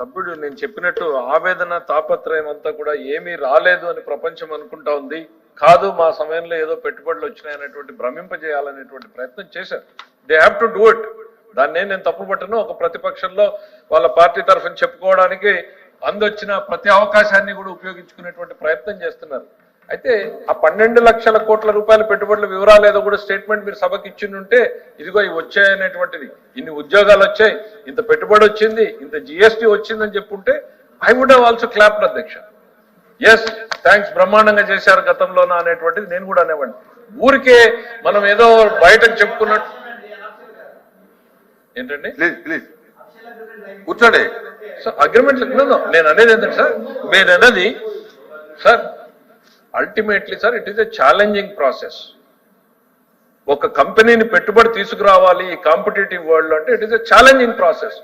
సభ్యుడు నేను చెప్పినట్టు ఆవేదన తాపత్రయం అంతా కూడా ఏమీ రాలేదు అని ప్రపంచం అనుకుంటా ఉంది. కాదు మా సమయంలో ఏదో పెట్టుబడులు వచ్చినాయనేటువంటి భ్రమింపజేయాలనేటువంటి ప్రయత్నం చేశారు. They have to do it. దాన్నే నేను తప్పుపట్టను. ఒక ప్రతిపక్షంలో వాళ్ళ పార్టీ తరఫున చెప్పుకోవడానికి అందొచ్చిన ప్రతి అవకాశాన్ని కూడా ఉపయోగించుకునేటువంటి ప్రయత్నం చేస్తున్నారు. అయితే ఆ 12 లక్షల కోట్ల రూపాయల పెట్టుబడుల వివరాలు ఏదో కూడా స్టేట్మెంట్ మీరు సభకి ఇచ్చిండుంటే ఇదిగో ఇవి వచ్చాయనేటువంటిది, ఇన్ని ఉద్యోగాలు వచ్చాయి, ఇంత పెట్టుబడి వచ్చింది, ఇంత జిఎస్టీ వచ్చిందని చెప్పుంటే I would have also clapped అధ్యక్ష. ఎస్ థ్యాంక్స్, బ్రహ్మాండంగా చేశారు గతంలోనా అనేటువంటిది నేను కూడా అనేవాడిని. ఊరికే మనం ఏదో బయటకు చెప్పుకున్నట్టు ఏంటండి, ప్లీజ్ కూర్చోండి సార్. అగ్రిమెంట్ నేను అనేది ఏంటంటే సార్, మీరు అనేది sir ultimately sir it is a challenging process. ఒక కంపెనీని పెట్టుబడి తీసుకురావాలి ఈ కాంపిటేటివ్ వరల్డ్ అంటే it is a challenging process.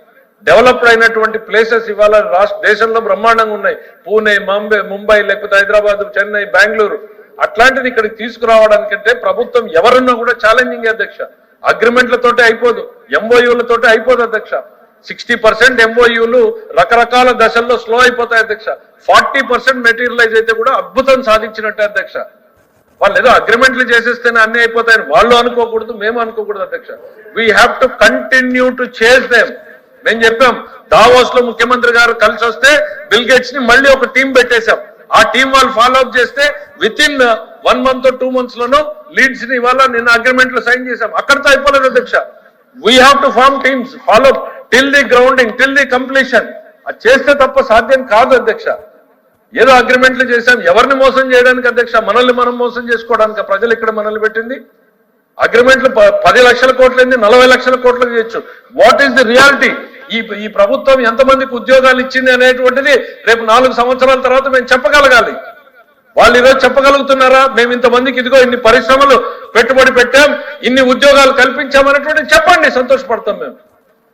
Developed అయినటువంటి ప్లేసెస్ ఇవాళ దేశంలో బ్రహ్మాండంగా ఉన్నాయి. పూణే, ముంబై, లేకపోతే హైదరాబాద్, చెన్నై, బెంగళూరు. అట్లాంటిది ఇక్కడికి తీసుకురావడానికంటే ప్రభుత్వం ఎవరున్నా కూడా ఛాలెంజింగ్ అధ్యక్ష. అగ్రిమెంట్లతోటే అయిపోదు, ఎంఓయూలతోటే అయిపోదు అధ్యక్ష. 60% ఎంఓయూలు రకరకాల దశల్లో స్లో అయిపోతాయి అధ్యక్ష. 40% మెటీరియలైజ్ అయితే కూడా అద్భుతం సాధించినట్టే అధ్యక్ష. వాళ్ళు ఏదో అగ్రిమెంట్లు చేసేస్తేనే అన్ని అయిపోతాయని వాళ్ళు అనుకోకూడదు, మేము అనుకోకూడదు అధ్యక్ష. We have to continue to chase them. మేము చెప్పాం, దావోస్ లో ముఖ్యమంత్రి గారు కలిసి వస్తే బిల్ గేట్స్ ని మళ్ళీ ఒక టీం పెట్టేశాం. ఆ టీం వాళ్ళు ఫాలో అప్ చేస్తే within 1 month or 2 months లోనూ లీడ్స్ ని ఇవాళ నిన్న అగ్రిమెంట్లు సైన్ చేశాం. అక్కడితో అయిపోలేదు అధ్యక్ష. We have to form teams, follow till the grounding, till the completion. అది చేస్తే తప్ప సాధ్యం కాదు అధ్యక్ష. ఏదో అగ్రిమెంట్లు చేశాం, ఎవరిని మోసం చేయడానికి అధ్యక్ష? మనల్ని మనం మోసం చేసుకోవడానికి ప్రజలు ఇక్కడ మనల్ని పెట్టింది. అగ్రిమెంట్లు 10 లక్షల కోట్లు ఏంది, 40 లక్షల కోట్లు చేయొచ్చు. What is the reality? ఈ ప్రభుత్వం ఎంతమందికి ఉద్యోగాలు ఇచ్చింది అనేటువంటిది రేపు 4 సంవత్సరాల తర్వాత మేము చెప్పగలగాలి. వాళ్ళు ఈరోజు చెప్పగలుగుతున్నారా? మేము ఇంతమందికి ఇదిగో ఇన్ని పరిశ్రమలు పెట్టుబడి పెట్టాం, ఇన్ని ఉద్యోగాలు కల్పించామనేటువంటి చెప్పండి, సంతోషపడతాం మేము.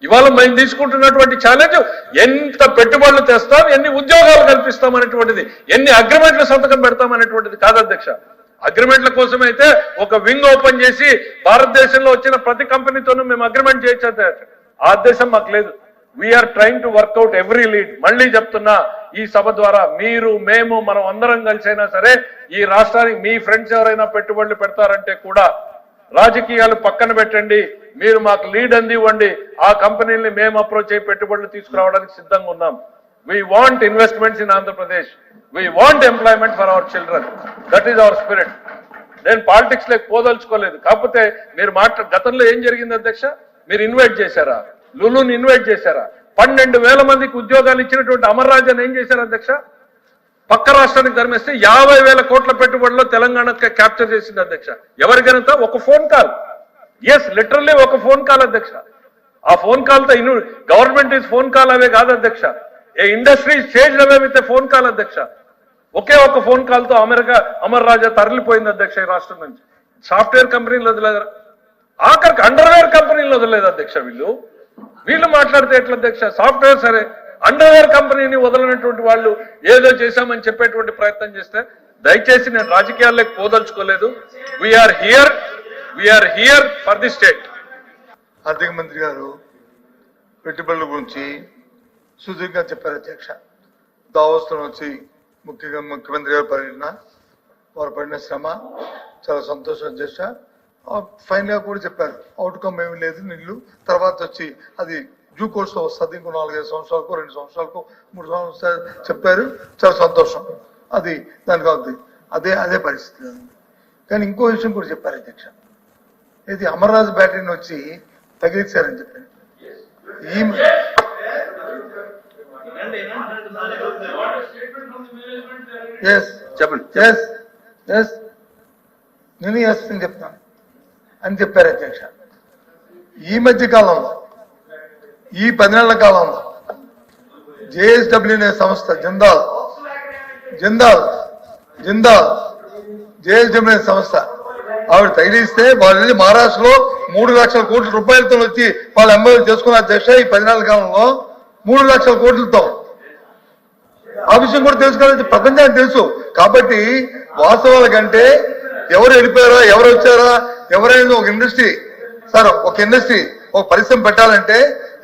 ఇవాళ మేము తీసుకుంటున్నటువంటి ఛాలెంజ్ ఎంత పెట్టుబడులు తెస్తాం, ఎన్ని ఉద్యోగాలు కల్పిస్తాం అనేటువంటిది, ఎన్ని అగ్రిమెంట్లు సంతకం పెడతాం అనేటువంటిది కాదు అధ్యక్ష. అగ్రిమెంట్ల కోసమైతే ఒక వింగ్ ఓపెన్ చేసి భారతదేశంలో వచ్చిన ప్రతి కంపెనీతోనూ మేము అగ్రిమెంట్ చేయొచ్చు అధ్యక్ష. ఆ ఉద్దేశం మాకు లేదు. We are trying to work out every lead. మళ్ళీ చెప్తున్నా, ఈ సభ ద్వారా మీరు, మేము, మనం అందరం కలిసి అయినా సరే ఈ రాష్ట్రానికి మీ ఫ్రెండ్స్ ఎవరైనా పెట్టుబడులు పెడతారంటే కూడా రాజకీయాలు పక్కన పెట్టండి, మీరు మాకు లీడ్ అందివ్వండి. ఆ కంపెనీల్ని మేము అప్రోచ్ అయ్యి పెట్టుబడులు తీసుకురావడానికి సిద్ధంగా ఉన్నాం. We want investments in Andhra Pradesh, we want employment for our children. That is our spirit. నేను పాలిటిక్స్ లేక పోదలుచుకోలేదు. కాకపోతే మీరు గతంలో ఏం జరిగింది అధ్యక్ష? మీరు ఇన్వైట్ చేశారా? లులుని ఇన్వైట్ చేశారా? 12,000 మందికి ఉద్యోగాలు ఇచ్చినటువంటి అమర్ రాజన్ ఏం చేశారు అధ్యక్ష? పక్క రాష్ట్రానికి ధర్మేస్తే 50,000 కోట్ల పెట్టుబడిలో తెలంగాణ క్యాప్చర్ చేసింది అధ్యక్ష. ఎవరికైనా ఒక ఫోన్ కాల్, ఎస్ లిటరల్లీ ఒక ఫోన్ కాల్ అధ్యక్ష. ఆ ఫోన్ కాల్ తో government is phone call away కాదు అధ్యక్ష. A industry change away with phone call అధ్యక్ష. ఒకే ఒక ఫోన్ కాల్ తో అమర్ రాజా తరలిపోయింది అధ్యక్ష ఈ రాష్ట్రం నుంచి. సాఫ్ట్వేర్ కంపెనీలు వదిలేదా, ఆఖరికి అండర్వేర్ కంపెనీలు వదలలేదు అధ్యక్ష. వీళ్ళు మాట్లాడితే ఎట్లా అధ్యక్ష? సాఫ్ట్వేర్ సరే, అండర్వేర్ కంపెనీని వదలనటువంటి వాళ్ళు ఏదో చేశామని చెప్పేటువంటి ప్రయత్నం చేస్తే దయచేసి నేను రాజకీయాల్లోకి పోదలుచుకోలేదు. We are here for the state. ఆర్థిక మంత్రి గారు పెట్టుబడుల గురించి సుదీర్ఘంగా చెప్పారు అధ్యక్ష. దావోస్లో వచ్చి ముఖ్యమంత్రి గారు వారు పడిన శ్రమ చాలా సంతోషం అధ్యక్ష. ఫైనల్ గా కూడా చెప్పారు, అవుట్కమ్ ఏమీ లేదు, నీళ్ళు తర్వాత వచ్చి అది డ్యూ కోర్స్ లో వస్తుంది, ఇంకో 4-5 సంవత్సరాలకు 2 సంవత్సరాలకు 3 సంవత్సరాలు చెప్పారు. చాలా సంతోషం. అది దానికి అవుతుంది, అదే పరిస్థితి. కానీ ఇంకో విషయం కూడా చెప్పారు అధ్యక్ష. ఇది అమర్రాజు బ్యాటరీని వచ్చి తగిలించారని చెప్పారు. నేను చేస్తాను చెప్తాను అని చెప్పారు అధ్యక్ష. ఈ మధ్య కాలంలో, ఈ 10 నెలల కాలంలో జేఎస్డబ్ల్యూ అనే సంస్థ, జిందాల్ జేఎస్డబ్ల్యూ అనే సంస్థ ఆవిడ తగిలిస్తే వాళ్ళు మహారాష్ట్రలో 3 లక్షల కోట్ల రూపాయలతో వచ్చి వాళ్ళు ఎంఓయూ చేసుకున్న అధ్యక్ష. ఈ 10 నెలల కాలంలో 3 లక్షల కోట్లతో. ఆ విషయం కూడా తెలుసు కదా, ప్రపంచానికి తెలుసు. కాబట్టి వాస్తవాల కంటే ఎవరు వెళ్ళిపోయారా, ఎవరు వచ్చారా, ఎవరైనా ఒక ఇండస్ట్రీ, సార్ ఒక ఇండస్ట్రీ, ఒక పరిశ్రమ పెట్టాలంటే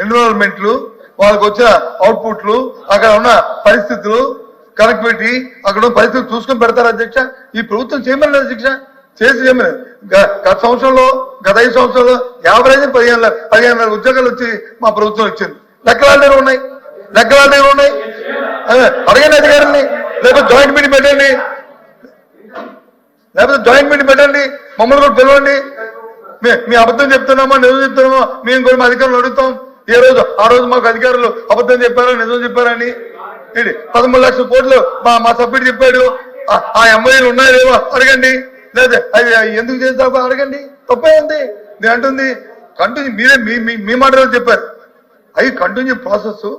ఎన్విరాన్మెంట్లు, వాళ్ళకి వచ్చిన అవుట్పుట్లు, అక్కడ ఉన్న పరిస్థితులు, కనెక్టివిటీ, అక్కడ ఉన్న పరిస్థితులు చూసుకొని పెడతారు అధ్యక్ష. ఈ ప్రభుత్వం చేయమని అధ్యక్ష, చేసి చేయమని. గత సంవత్సరంలో, గత 5 సంవత్సరాల్లో యావరేజ్ 15,000 ఉద్యోగాలు వచ్చి మా ప్రభుత్వం ఇచ్చింది. లెక్కలాంటివి ఉన్నాయి. అడగండి అధికారుల్ని, లేకపోతే జాయింట్ మీటింగ్ పెట్టండి, మమ్మల్ని కూడా పిలవండి. మీ అబద్ధం చెప్తున్నామా నిజం చెప్తున్నామా మేము కూడా మా అధికారులు అడుగుతాం. ఆ రోజు మాకు అధికారులు అబద్ధం చెప్పారా నిజం చెప్పారని. 13 లక్షల కోట్లు మా సభ్యుడు చెప్పాడు. ఆ ఎంఐలు ఉన్నాయో లేవో అడగండి, లేదా అది ఎందుకు చేస్తారో అడగండి. తప్పే ఉంది. నేను అంటుంది కంటిన్యూ, మీరే మీ మాటలో చెప్పారు. అవి కంటిన్యూ ప్రాసెస్.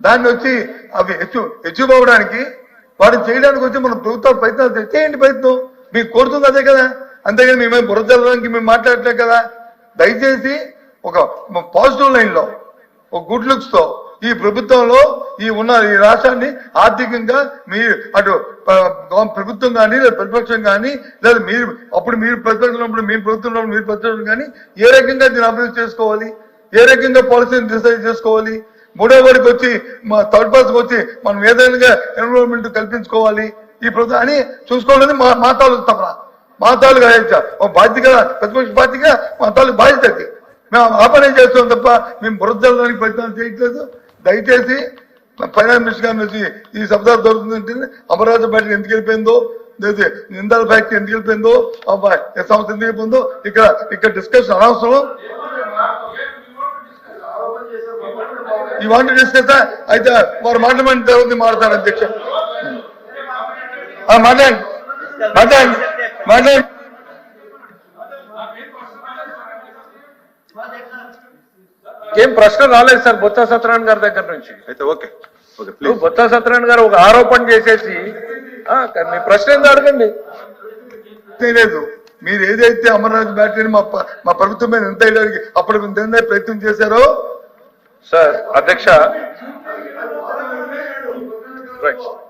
దాన్ని వచ్చి అవి అచీవ్ అవ్వడానికి, వాటిని చేయడానికి వచ్చి మన ప్రభుత్వాలు ప్రయత్నాలు చేయండి. ప్రయత్నం మీకు కోరుతుంది అదే కదా. అంతేగాని మేమేం బురదలడానికి మేము మాట్లాడట్లేదు కదా. దయచేసి ఒక పాజిటివ్ లైన్ లో, ఒక గుడ్ లుక్స్ తో ఈ ప్రభుత్వంలో ఈ రాష్ట్రాన్ని ఆర్థికంగా మీరు అటు ప్రభుత్వం కానీ లేదా ప్రతిపక్షం కానీ, లేదా మీరు ప్రతిపక్షంలో మేము ప్రభుత్వంలో మీరు ప్రతిపక్షం కానీ ఏ రకంగా దీన్ని అభివృద్ధి చేసుకోవాలి, ఏ రకంగా పాలసీని డిసైడ్ చేసుకోవాలి, మూడో వారికి వచ్చి మా థర్డ్ పర్సన్కి వచ్చి మనం ఏదైనా ఎన్విరాన్మెంట్ కల్పించుకోవాలి ఈ ప్రభుత్వం అని చూసుకోవాలని మా తాలూకు తప్ప, మా తాలూకు ఒక బాధ్యత, ప్రతిపక్ష బాధ్యత మా తాలూకు బాధ్యత. మేము ఆ పని చేస్తాం తప్ప మేము బురదలడానికి ప్రయత్నం చేయట్లేదు. దయచేసి ఫైనాన్స్ మినిస్టర్ గారిని వచ్చి ఈ శబ్దాలు దొరుకుతుందంటే అమరావతి ఫ్యాక్టరీ ఎందుకు వెళ్ళిపోయిందో, లేదా నిందాల ఫ్యాక్టరీ ఎందుకు వెళ్ళిపోయిందో, సంస్థ ఎందుకు వెళ్ళిపోయిందో ఇక్కడ డిస్కషన్ అనవసరం. ఈ వాంట్ డిస్కస్ అయితే వారు మాట్లాడిన తర్వాత మాట్లాడతారు అధ్యక్ష. మాట్లాడండి. ఏం ప్రశ్న రాలేదు సార్ బొత్స సత్యనారాయణ గారి దగ్గర నుంచి. అయితే ఓకే బొత్స సత్యనారాయణ గారు ఒక ఆరోపణ చేసేసి మీ ప్రశ్న ఏందో అడగండి. లేదు, మీరు ఏదైతే అమర్నాథ్ బ్యాటరీని మా ప్రభుత్వం మీద ఎంత వేయడానికి అప్పుడు ప్రయత్నం చేశారో సార్ అధ్యక్ష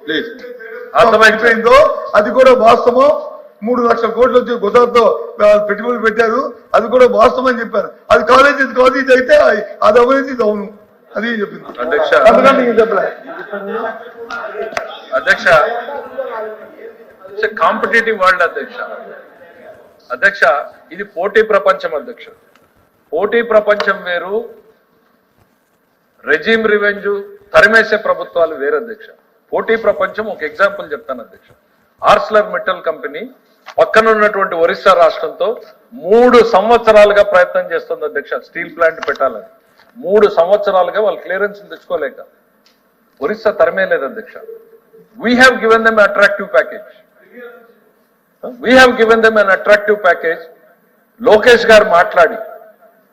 ప్లీజ్ అర్థమైపోయిందో అది కూడా వాస్తవం. 3 లక్షల కోట్లు వచ్చి గుజరాత్ లో పెట్టుబడులు పెట్టారు, అది కూడా వాస్తవం అని చెప్పారు. అది కాలేజ్ ఇది కాదు, ఇది అయితే అది అవినీతి, ఇది అవును, అది చెప్పింది అధ్యక్ష. అధ్యక్ష కాంపిటేటివ్ వరల్డ్ అధ్యక్ష, ఇది పోటీ ప్రపంచం అధ్యక్ష. పోటీ ప్రపంచం వేరు, రెజీమ్ రివెంజ్ తరిమేసే ప్రభుత్వాలు వేరు అధ్యక్ష. పోటీ ప్రపంచం ఒక ఎగ్జాంపుల్ చెప్తాను అధ్యక్ష. ఆర్సలర్ మెటల్ కంపెనీ పక్కన ఉన్నటువంటి ఒరిస్సా రాష్ట్రంతో 3 సంవత్సరాలుగా ప్రయత్నం చేస్తుంది అధ్యక్ష స్టీల్ ప్లాంట్ పెట్టాలని. 3 సంవత్సరాలుగా వాళ్ళు క్లియరెన్స్ తెచ్చుకోలేక ఒరిస్సా తరిమేలేదు అధ్యక్ష. We have given them attractive package. Lokesh గారు మాట్లాడి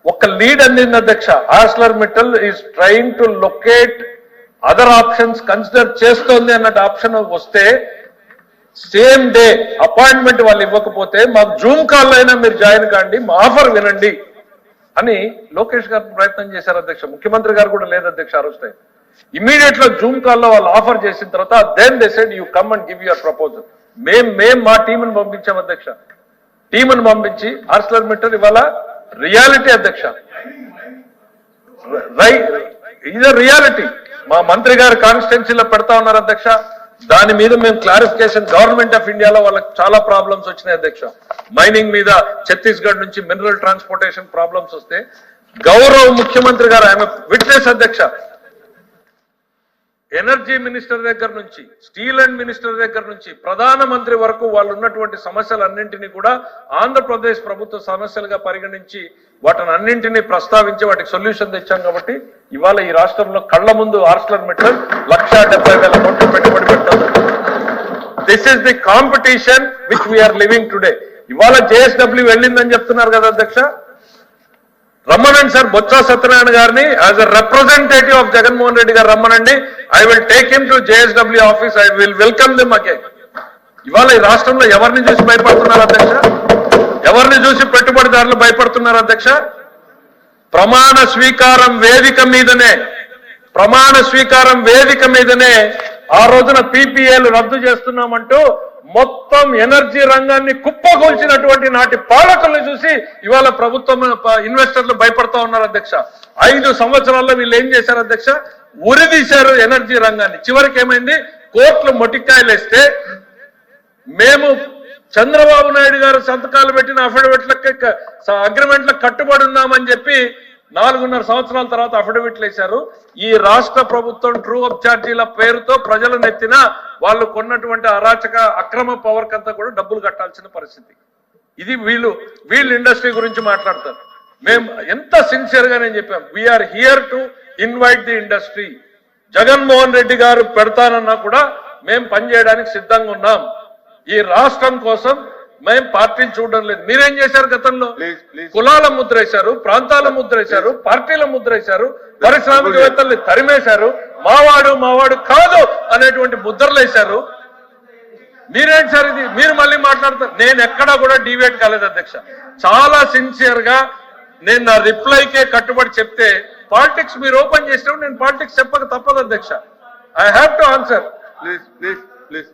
ఒక లీడ్ అందింది అధ్యక్ష. Arcelor metal is trying to locate other options consider చేస్తోంది అన్నట్టు ఆప్షన్ వస్తే సేమ్ డే అపాయింట్మెంట్ వాళ్ళు ఇవ్వకపోతే మాకు జూమ్ కాల్ అయినా మీరు జాయిన్ కాండి, మా ఆఫర్ వినండి అని లోకేష్ గారు ప్రయత్నం చేశారు అధ్యక్ష. ముఖ్యమంత్రి గారు కూడా లేదు అధ్యక్ష ఆ రోజు టైం. ఇమీడియట్ గా జూమ్ కాల్లో వాళ్ళు ఆఫర్ చేసిన తర్వాత then they said you come and give your proposal. మేం మా టీంని పంపించాం అధ్యక్ష. టీంని పంపించి ఆర్సలర్ మెటల్ ఇవాళ రియాలిటీ అధ్యక్ష, ఇది రియాలిటీ. మా మంత్రి గారు కాన్స్టిట్యున్సీలో పెడతా ఉన్నారు అధ్యక్ష. దాని మీద మేము క్లారిఫికేషన్, గవర్నమెంట్ ఆఫ్ ఇండియాలో వాళ్ళకి చాలా ప్రాబ్లమ్స్ వచ్చినాయి అధ్యక్ష. మైనింగ్ మీద ఛత్తీస్గఢ్ నుంచి మినరల్ ట్రాన్స్పోర్టేషన్ ప్రాబ్లమ్స్ వస్తే గౌరవ ముఖ్యమంత్రి గారు ఆయన విట్నెస్ అధ్యక్ష. ఎనర్జీ మినిస్టర్ దగ్గర నుంచి, స్టీల్ అండ్ మినిస్టర్ దగ్గర నుంచి ప్రధానమంత్రి వరకు వాళ్ళు ఉన్నటువంటి సమస్యలన్నింటినీ కూడా ఆంధ్రప్రదేశ్ ప్రభుత్వ సమస్యలుగా పరిగణించి వాటిని అన్నింటినీ ప్రస్తావించి వాటికి సొల్యూషన్ తెచ్చాం. కాబట్టి ఇవాళ ఈ రాష్ట్రంలో కళ్ల ముందు ఆర్సలర్ మెటల్ 1,70,000 కోట్లు పెట్టుబడి పెడుతుంది. This is the competition which we are living today. ఇవాళ జేఎస్డబ్ల్యూ వెళ్ళిందని చెప్తున్నారు కదా అధ్యక్ష. రమ్మనండి సార్ బొత్స సత్యనారాయణ గారిని as a representative of Jaganmohan Reddy గారు రమ్మనండి. I will take him to JSW office. I will welcome them again. ఇవాళ ఈ రాష్ట్రంలో ఎవరిని చూసి భయపడుతున్నారు అధ్యక్ష? ఎవరిని చూసి పెట్టుబడిదారులు భయపడుతున్నారు అధ్యక్ష? ప్రమాణ స్వీకారం వేదిక మీదనే ఆ రోజున పీపీఏలు రద్దు చేస్తున్నామంటూ మొత్తం ఎనర్జీ రంగాన్ని కుప్పగొల్చినటువంటి నాటి పాలకుల్ని చూసి ఇవాళ ప్రభుత్వం ఇన్వెస్టర్లు భయపడతా ఉన్నారు అధ్యక్ష. 5 సంవత్సరాల్లో వీళ్ళు ఏం చేశారు అధ్యక్ష? ఉరిదీశారు ఎనర్జీ రంగాన్ని. చివరికి ఏమైంది? కోర్టులు మొటిక్కాయలు వేస్తే మేము చంద్రబాబు నాయుడు గారు సంతకాలు పెట్టిన అఫిడవిట్లకి అగ్రిమెంట్లకు కట్టుబడి ఉన్నామని చెప్పి 4.5 సంవత్సరాల తర్వాత అఫిడవిట్లు వేశారు. ఈ రాష్ట్ర ప్రభుత్వం ట్రూ అప్ ఛార్జీల పేరుతో ప్రజలు నెత్తిన వాళ్ళు కొన్నటువంటి అరాచక అక్రమ పవర్ కంతా కూడా డబ్బులు కట్టాల్సిన పరిస్థితి. ఇది వీళ్ళు ఇండస్ట్రీ గురించి మాట్లాడతారు. మేము ఎంత సిన్సియర్ గా నేను చెప్పాం, we are here to invite the industry. Jaganmohan Reddy గారు పెడతానన్నా కూడా మేము పనిచేయడానికి సిద్ధంగా ఉన్నాం. ఈ రాష్ట్రం కోసం మేము పార్టీలు చూడడం లేదు. మీరేం చేశారు గతంలో? కులాల ముద్ర వేశారు, ప్రాంతాల ముద్ర వేశారు, పార్టీల ముద్ర వేశారు, పారిశ్రామికవేత్తల్ని తరిమేశారు, మావాడు కాదు అనేటువంటి ముద్రలు వేశారు. మీరేంటి సార్ ఇది? మీరు మళ్ళీ మాట్లాడతారు. నేను ఎక్కడా కూడా డివేట్ కాలేదు అధ్యక్ష. చాలా సిన్సియర్ గా నేను నా రిప్లైకే కట్టుబడి చెప్తే పాలిటిక్స్ మీరు ఓపెన్ చేసినప్పుడు నేను పాలిటిక్స్ చెప్పక తప్పదు అధ్యక్ష. I have to answer. Please